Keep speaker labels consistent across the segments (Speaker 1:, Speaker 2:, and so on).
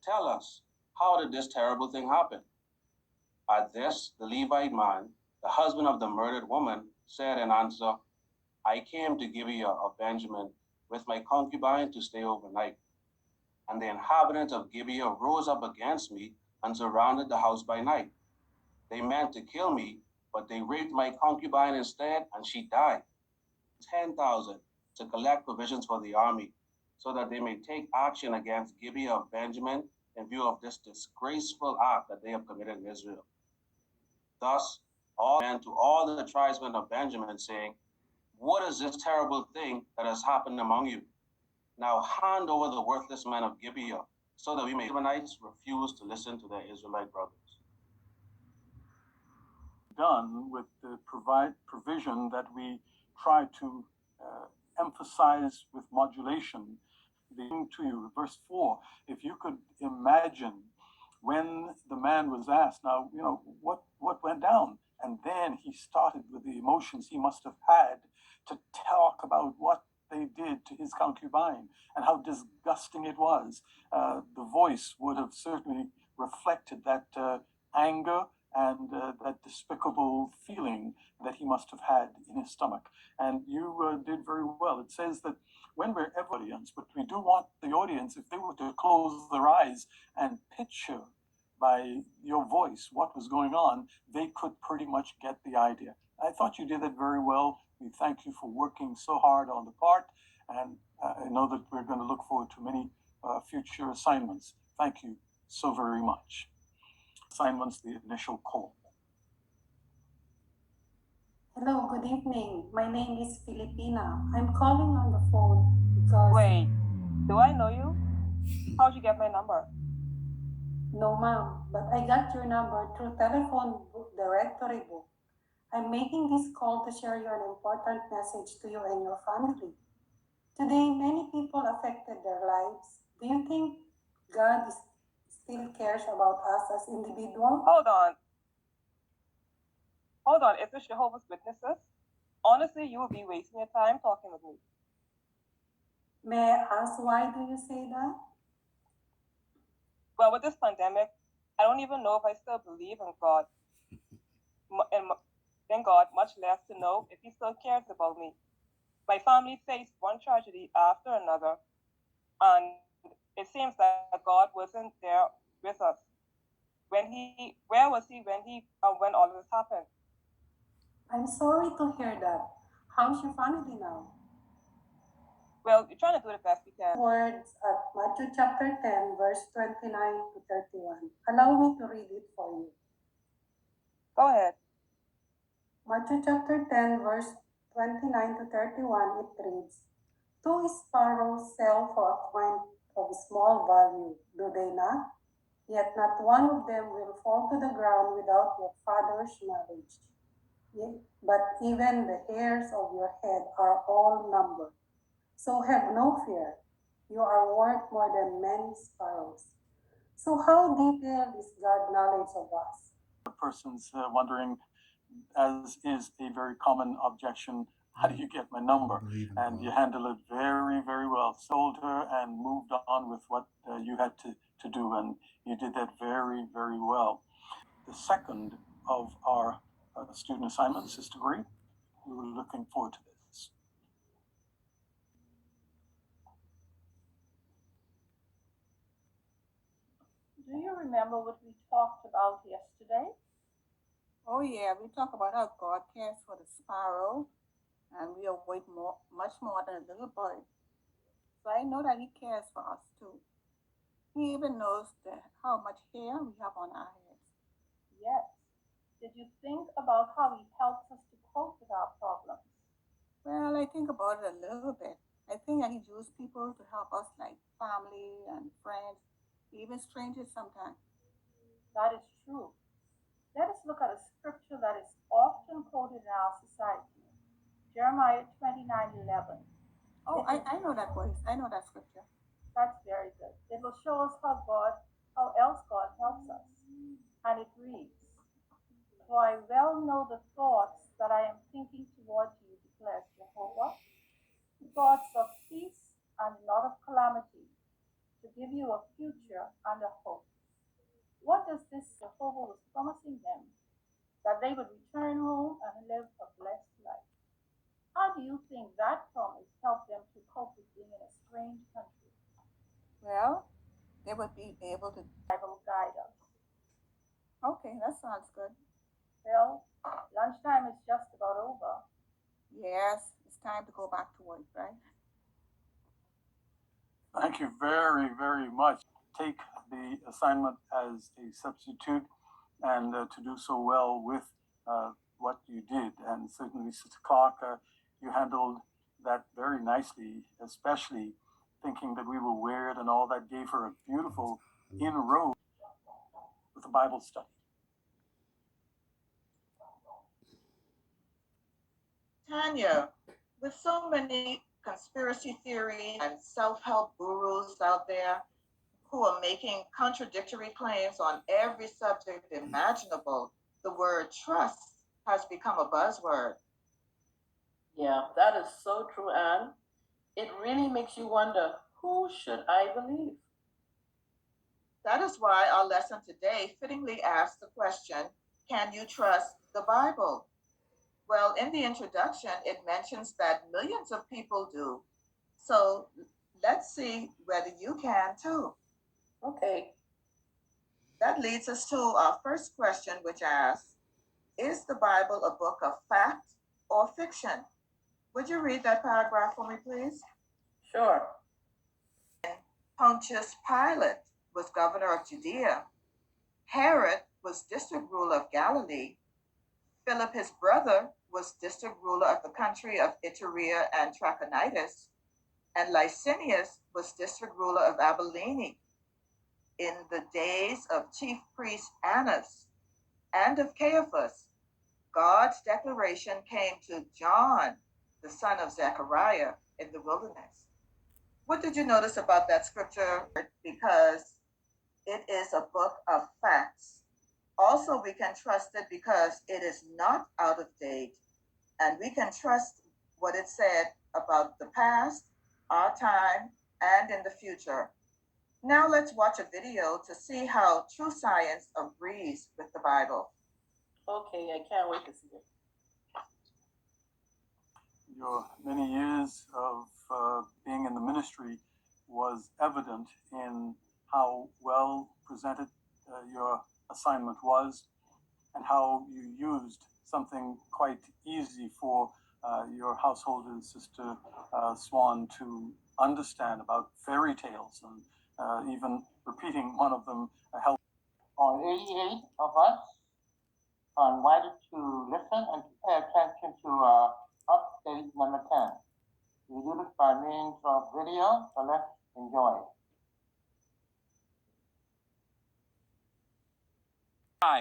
Speaker 1: Tell us, how did this terrible thing happen? At this, the Levite man, the husband of the murdered woman, said in answer, I came to Gibeah of Benjamin with my concubine to stay overnight. And the inhabitants of Gibeah rose up against me and surrounded the house by night. They meant to kill me, but they raped my concubine instead, and she died. 10,000 to collect provisions for the army, so that they may take action against Gibeah of Benjamin in view of this disgraceful act that they have committed in Israel. Thus, all men to all the tribesmen of Benjamin, saying, what is this terrible thing that has happened among you? Now hand over the worthless men of Gibeah, so that we may. The Gibeonites refuse to listen to their Israelite brothers.
Speaker 2: Done with the provision that we try to emphasize with modulation. To you, verse 4, if you could imagine when the man was asked, now, what went down? And then he started with the emotions he must have had to talk about what they did to his concubine and how disgusting it was. The voice would have certainly reflected that anger and that despicable feeling that he must have had in his stomach. And you did very well. It says that when we're audience, but we do want the audience, if they were to close their eyes and picture by your voice what was going on, they could pretty much get the idea. I thought you did it very well. We thank you for working so hard on the part, and I know that we're going to look forward to many future assignments. Thank you so very much. Assignments, the initial call.
Speaker 3: Hello, good evening. My name is Filipina. I'm calling on the phone because...
Speaker 4: Wait, do I know you? How'd you get my number?
Speaker 3: No, ma'am, but I got your number through telephone book directory book. I'm making this call to share you an important message to you and your family. Today, many people affected their lives. Do you think God still cares about us as individuals?
Speaker 4: Hold on. Is this Jehovah's Witnesses? Honestly, you will be wasting your time talking with me.
Speaker 3: May I ask why do you say that?
Speaker 4: Well, with this pandemic, I don't even know if I still believe in God. Much less to know if he still cares about me. My family faced one tragedy after another, and it seems that God wasn't there with us. Where was he when all of this happened?
Speaker 3: I'm sorry to hear that. How's your family now?
Speaker 4: Well, we're trying to do the best we can.
Speaker 3: Words at Matthew chapter 10, verse 29 to 31. Allow me to read it for you.
Speaker 4: Go ahead.
Speaker 3: Matthew chapter 10, verse 29 to 31, it reads, 2 sparrows sell for a coin of small value, do they not? Yet not one of them will fall to the ground without your Father's knowledge. But even the hairs of your head are all numbered. So have no fear. You are worth more than many sparrows. So how detailed is God's knowledge of us?
Speaker 2: The person's wondering, as is a very common objection, how do you get my number? And you handle it very, very well. Sold her and moved on with what you had to do, and you did that very, very well. The second of our student assignments, Sister Green, we were looking forward to this.
Speaker 5: Do you remember what we talked about yesterday?
Speaker 6: Oh yeah, we talk about how God cares for the sparrow, and we are much more than a little bird. So I know that he cares for us too. He even knows how much hair we have on our heads.
Speaker 5: Yes. Did you think about how he helps us to cope with our problems?
Speaker 6: Well, I think about it a little bit. I think that he uses people to help us, like family and friends, even strangers sometimes.
Speaker 5: That is true. Let us look at a scripture that is often quoted in our society. Jeremiah 29:11.
Speaker 6: Oh, I know that voice. I know that scripture.
Speaker 5: That's very good. It will show us how else God helps us. And it reads, for I well know the thoughts that I am thinking towards you, declares Jehovah, thoughts of peace and not of calamity, to give you a future and a hope. What does this Jehovah was promising them? That they would return home and live a blessed life. How do you think that promise helped them to cope with being in a strange country?
Speaker 6: Well, they would be able to.
Speaker 5: Bible guide us.
Speaker 6: Okay, that sounds good.
Speaker 5: Well, lunchtime is just about over.
Speaker 6: Yes, it's time to go back to work, right?
Speaker 2: Thank you very, very much. Take the assignment as a substitute and to do so well with what you did. And certainly, Sister Clark, you handled that very nicely, especially thinking that we were weird and all that gave her a beautiful inroad with the Bible study.
Speaker 7: Tanya, with so many conspiracy theories and self-help gurus out there who are making contradictory claims on every subject imaginable, the word trust has become a buzzword.
Speaker 8: Yeah, that is so true, Anne. It really makes you wonder, who should I believe?
Speaker 7: That is why our lesson today fittingly asks the question, can you trust the Bible? Well, in the introduction, it mentions that millions of people do. So let's see whether you can too.
Speaker 8: Okay.
Speaker 7: That leads us to our first question, which asks, is the Bible a book of fact or fiction? Would you read that paragraph for me, please?
Speaker 8: Sure.
Speaker 7: Pontius Pilate was governor of Judea. Herod was district ruler of Galilee. Philip, his brother, was district ruler of the country of Iturea and Trachonitis. And Licinius was district ruler of Abilene. In the days of chief priest Annas and of Caiaphas, God's declaration came to John, the son of Zechariah, in the wilderness. What did you notice about that scripture? Because it is a book of facts. Also, we can trust it because it is not out of date, and we can trust what it said about the past, our time, and in the future. Now let's watch a video to see how true science agrees with the Bible.
Speaker 8: Okay, I can't wait to see it.
Speaker 2: Your many years of being in the ministry was evident in how well presented your assignment was and how you used something quite easy for your household and Sister Swan to understand about fairy tales, and even repeating one of them helped.
Speaker 9: On 88 of us are invited to listen and to pay attention to update number 10. We do this by means of video, so let's enjoy it.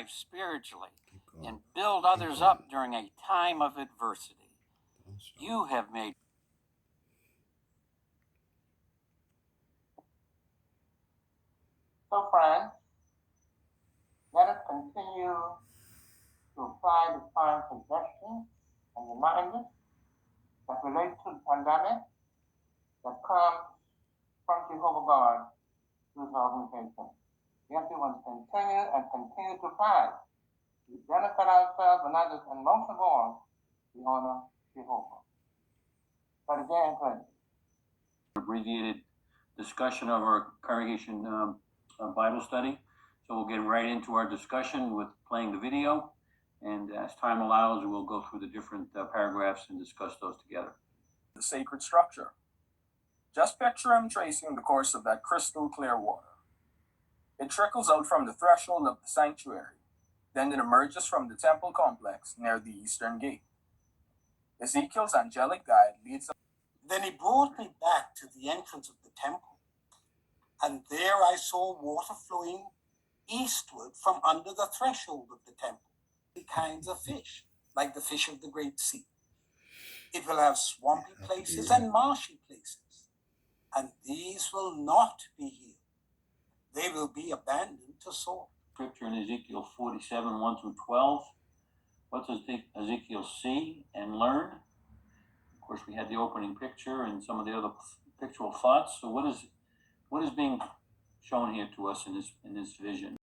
Speaker 10: Spiritually and build others up during a time of adversity. You have made.
Speaker 9: So, friends, let us continue to apply the divine suggestions and reminders that relate to the pandemic that comes from Jehovah God through this organization. Yes, we want to continue to fight. We benefit ourselves and others, and most of all, we honor Jehovah. But again, good.
Speaker 1: Abbreviated discussion of our congregation Bible study. So we'll get right into our discussion with playing the video. And as time allows, we'll go through the different paragraphs and discuss those together.
Speaker 11: The sacred structure. Just picture him tracing the course of that crystal clear water. It trickles out from the threshold of the sanctuary. Then it emerges from the temple complex near the eastern gate. Ezekiel's angelic guide leads us.
Speaker 12: Then he brought me back to the entrance of the temple, and there I saw water flowing eastward from under the threshold of the temple. Kinds of fish, like the fish of the Great Sea. It will have swampy places and marshy places, and these will not be healed. They will be abandoned to salt.
Speaker 1: Scripture in Ezekiel 47, 1 through 12. What does Ezekiel see and learn? Of course, we had the opening picture and some of the other pictorial thoughts. So what is being
Speaker 13: shown here to us in this vision.